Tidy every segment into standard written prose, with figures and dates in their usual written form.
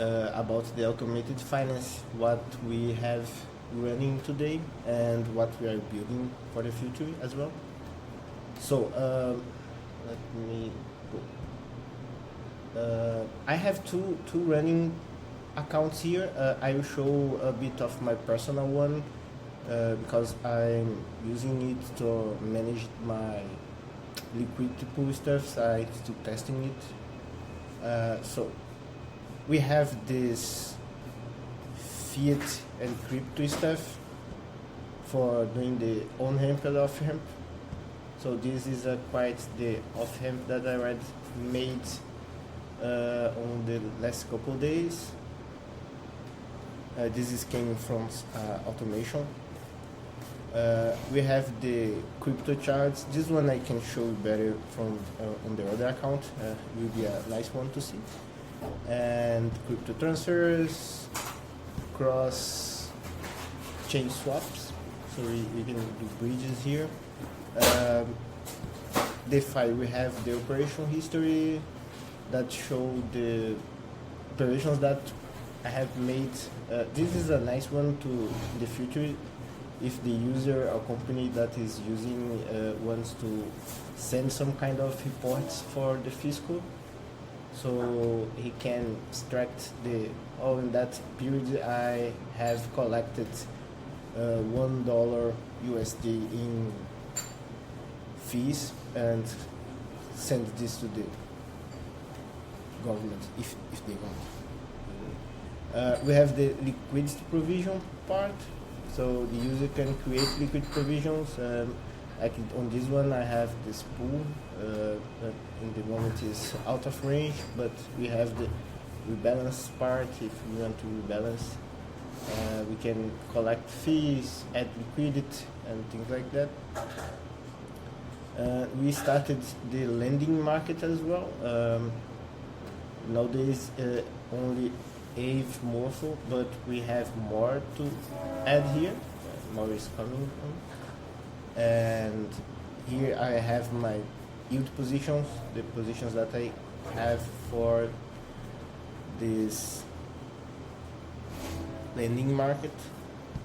about the automated finance, what we have running today and what we are building for the future as well. So let me go. I have two running accounts here. I will show a bit of my personal one because I'm using it to manage my liquidity pool stuff, so I'm still testing it. So we have this fiat and crypto stuff for doing the on-ramp and off-ramp. So this is quite the off-ramp that I already made on the last couple of days. This is came from automation. We have the crypto charts. This one I can show you better from on the other account. Will be a nice one to see. And crypto transfers, cross chain swaps. So we can do bridges here. DeFi, we have the operation history that show the operations that I have made. This is a nice one to in the future if the user or company that is using wants to send some kind of reports for the fiscal, so he can extract the, oh, in that period I have collected $1 USD in fees and send this to the government if they want. We have the liquidity provision part. So the user can create liquid provisions. Like on this one, I have this pool that in the moment is out of range, but we have the rebalance part. If we want to rebalance, we can collect fees, add liquidity, and things like that. We started the lending market as well. Nowadays, only Ave Morpho, but we have more to add here. More is coming on. And here I have my yield positions, the positions that I have for this lending market.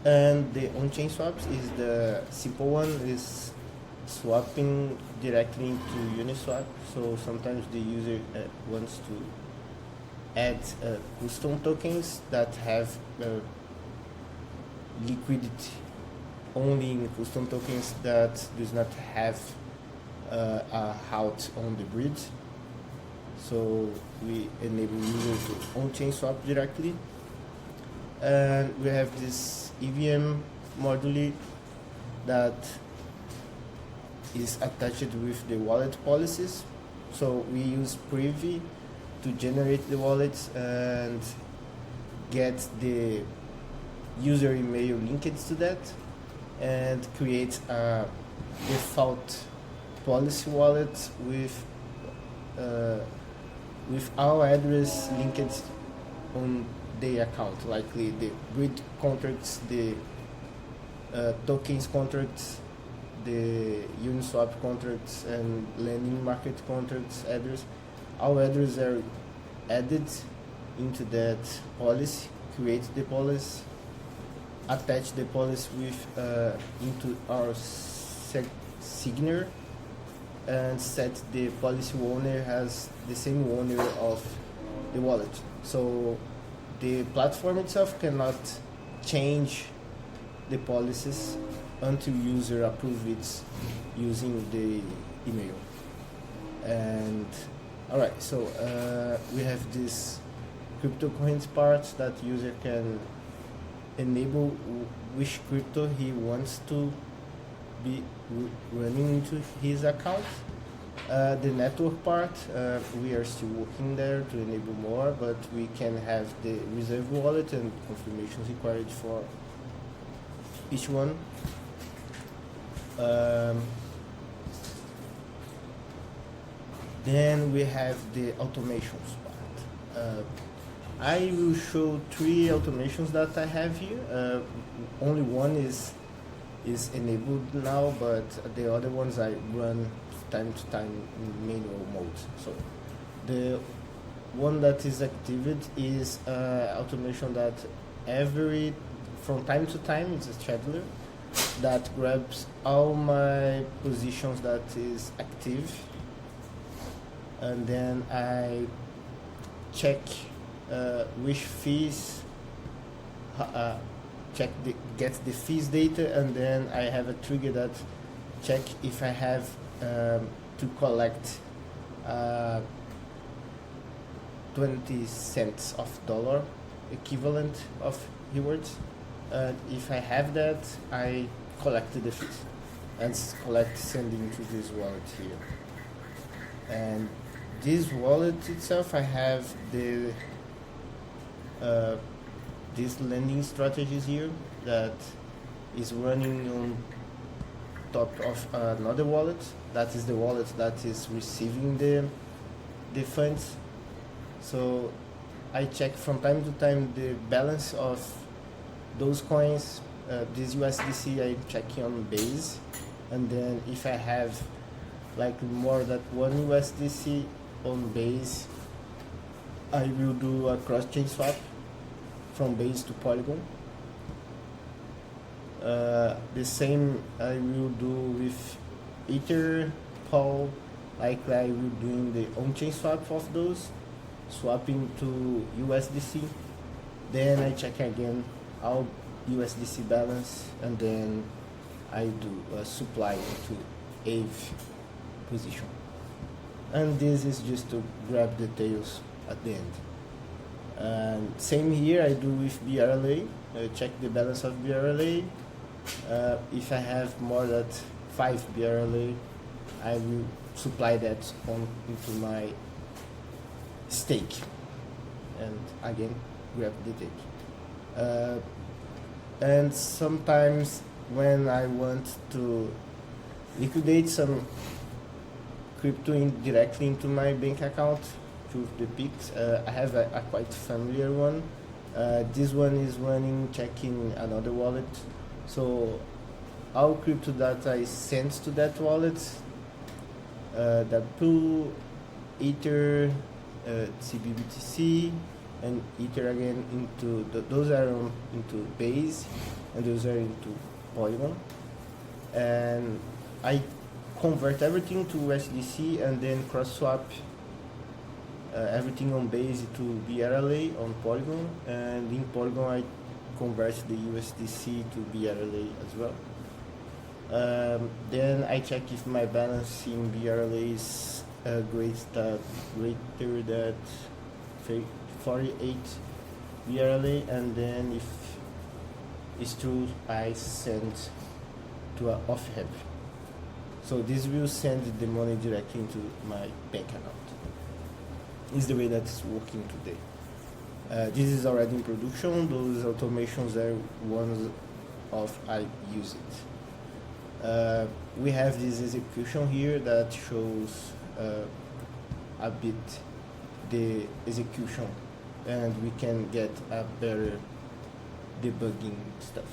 And the on-chain swaps is the simple one, is swapping directly into Uniswap. So sometimes the user wants to add custom tokens that have liquidity only in custom tokens that does not have a route on the bridge. So we enable users to on-chain swap directly. And we have this EVM module that is attached with the wallet policies. So we use Privy to generate the wallets and get the user email linked to that and create a default policy wallet with our address linked on the account, like the grid contracts, the tokens contracts, the Uniswap contracts, and lending market contracts address. Our address are added into that policy, create the policy, attach the policy with into our signature, and set the policy owner as the same owner of the wallet. So the platform itself cannot change the policies until user approve it using the email. And alright, so we have this cryptocurrency part that user can enable which crypto he wants to be running into his account. The network part, we are still working there to enable more, but we can have the reserve wallet and confirmations required for each one. Then we have the automations part. I will show 3 automations that I have here. Only one is enabled now, but the other ones I run time to time in manual mode. So the one that is activated is automation that from time to time, it's a scheduler that grabs all my positions that is active, and then I check which fees, get the fees data, and then I have a trigger that check if I have to collect 20 cents of dollar equivalent of rewards. If I have that, I collect the fees and sending to this wallet here. And this wallet itself, I have the these lending strategies here that is running on top of another wallet. That is the wallet that is receiving the funds. So I check from time to time the balance of those coins. This USDC I'm checking on base, and then if I have like more than one USDC on base, I will do a cross-chain swap from base to Polygon. The same I will do with Ether, Pol, like I will doing the on-chain swap of those, swapping to USDC. Then I check again our USDC balance, and then I do a supply to AVE position. And this is just to grab the tails at the end. And same here I do with BRLA. I check the balance of BRLA. If I have more than 5 BRLA, I will supply that into my stake, and again grab the take. And sometimes when I want to liquidate some crypto directly into my bank account through the Pix, I have a quite familiar one. This one is running checking another wallet, so all crypto that I send to that wallet, that pool, Ether, CBBTC, and Ether again into those are into base, and those are into Polygon, and I convert everything to USDC and then cross swap everything on base to BRLA on Polygon, and in Polygon I convert the USDC to BRLA as well. Then I check if my balance in BRLA is greater than 48 BRLA, and then if it's true, I send to an off-ramp. So this will send the money directly into my bank account. Is the way that's working today. This is already in production. Those automations are ones of I use it. We have this execution here that shows a bit the execution, and we can get a better debugging stuff,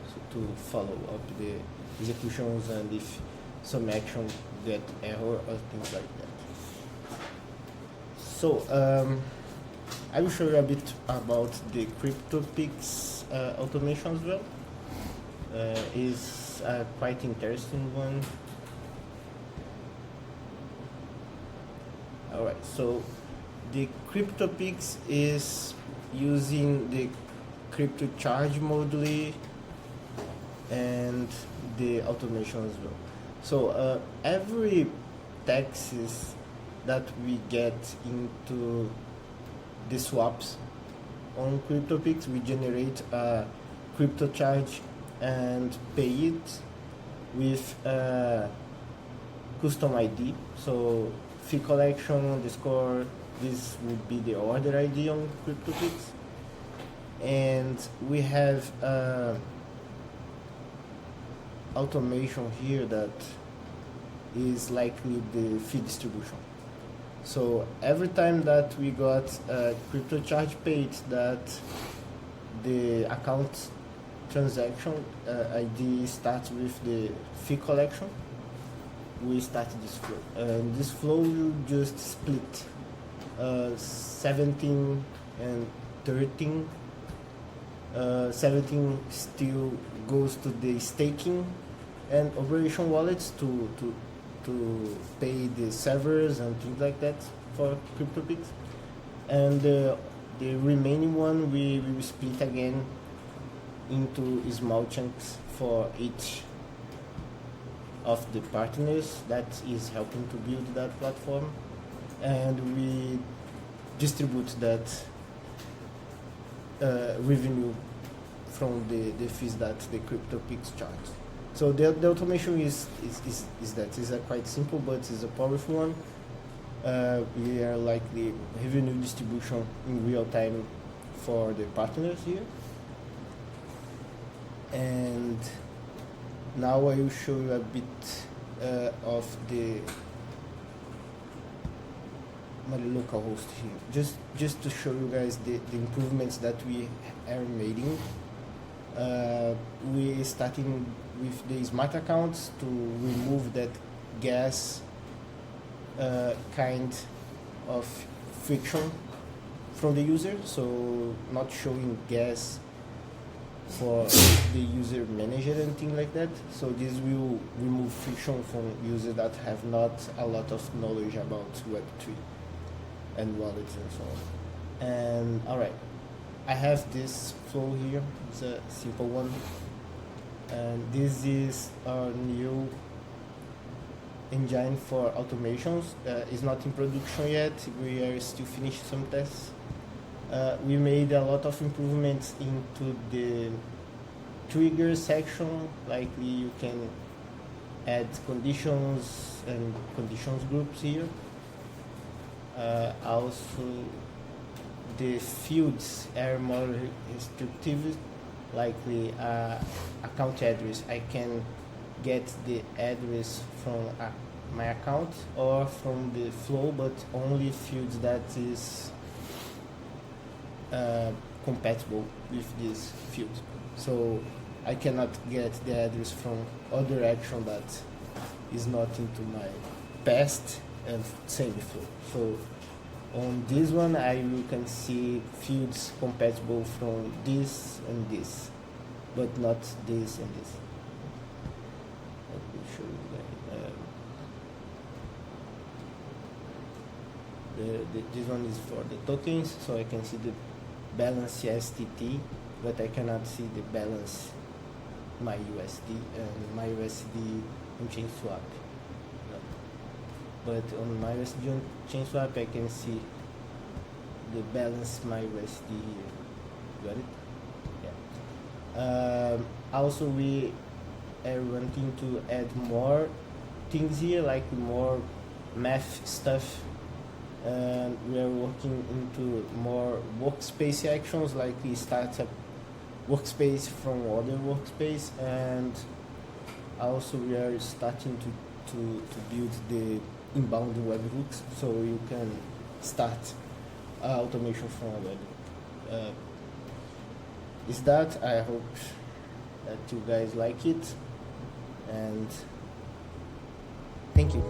so to follow up the executions and if some action get error or things like that. So I will show you a bit about the CryptoPix automation as well. Is a quite interesting one. Alright, so the CryptoPix is using the crypto charge module and the automation as well. So every taxes that we get into the swaps on CryptoPix, we generate a crypto charge and pay it with a custom ID. So fee collection underscore, this would be the order ID on CryptoPix, and we have automation here that is likely the fee distribution. So every time that we got a crypto charge paid that the account transaction ID starts with the fee collection, we start this flow, and this flow will just split 17 and 13. 17 still goes to the staking and operation wallets to pay the servers and things like that for CryptoPix. And the remaining one we will split again into small chunks for each of the partners that is helping to build that platform, and we distribute that revenue from the fees that the CryptoPix charge. So the automation is quite simple, but it's a powerful one. We are like the revenue distribution in real time for the partners here. And now I will show you a bit of my local host here, just to show you guys the improvements that we are making. We starting with the smart accounts to remove that gas kind of friction from the user, so not showing gas for the user manager and things like that. So this will remove friction from users that have not a lot of knowledge about Web3 and wallets and so on. And alright, I have this flow here. It's a simple one, and this is our new engine for automations. It's not in production yet. We are still finishing some tests. We made a lot of improvements into the trigger section. Like you can add conditions and conditions groups here. Also, the fields are more restrictive, like the account address. I can get the address from my account or from the flow, but only fields that is compatible with this field. So I cannot get the address from other action that is not into my past and same flow. So on this one, you can see fields compatible from this and this, but not this and this. Let me show you guys. This one is for the tokens, so I can see the balance STT, but I cannot see the balance my USD and my USD on ChainSwap. But on my USD on ChainSwap, I can see the balance my USD here. Got it? Yeah. Also, we are wanting to add more things here, like more math stuff. And we are working into more workspace actions, like we start a workspace from other workspace, and also we are starting to build the inbound webhooks, so you can start automation from a webhook. Is that? I hope that you guys like it, and thank you.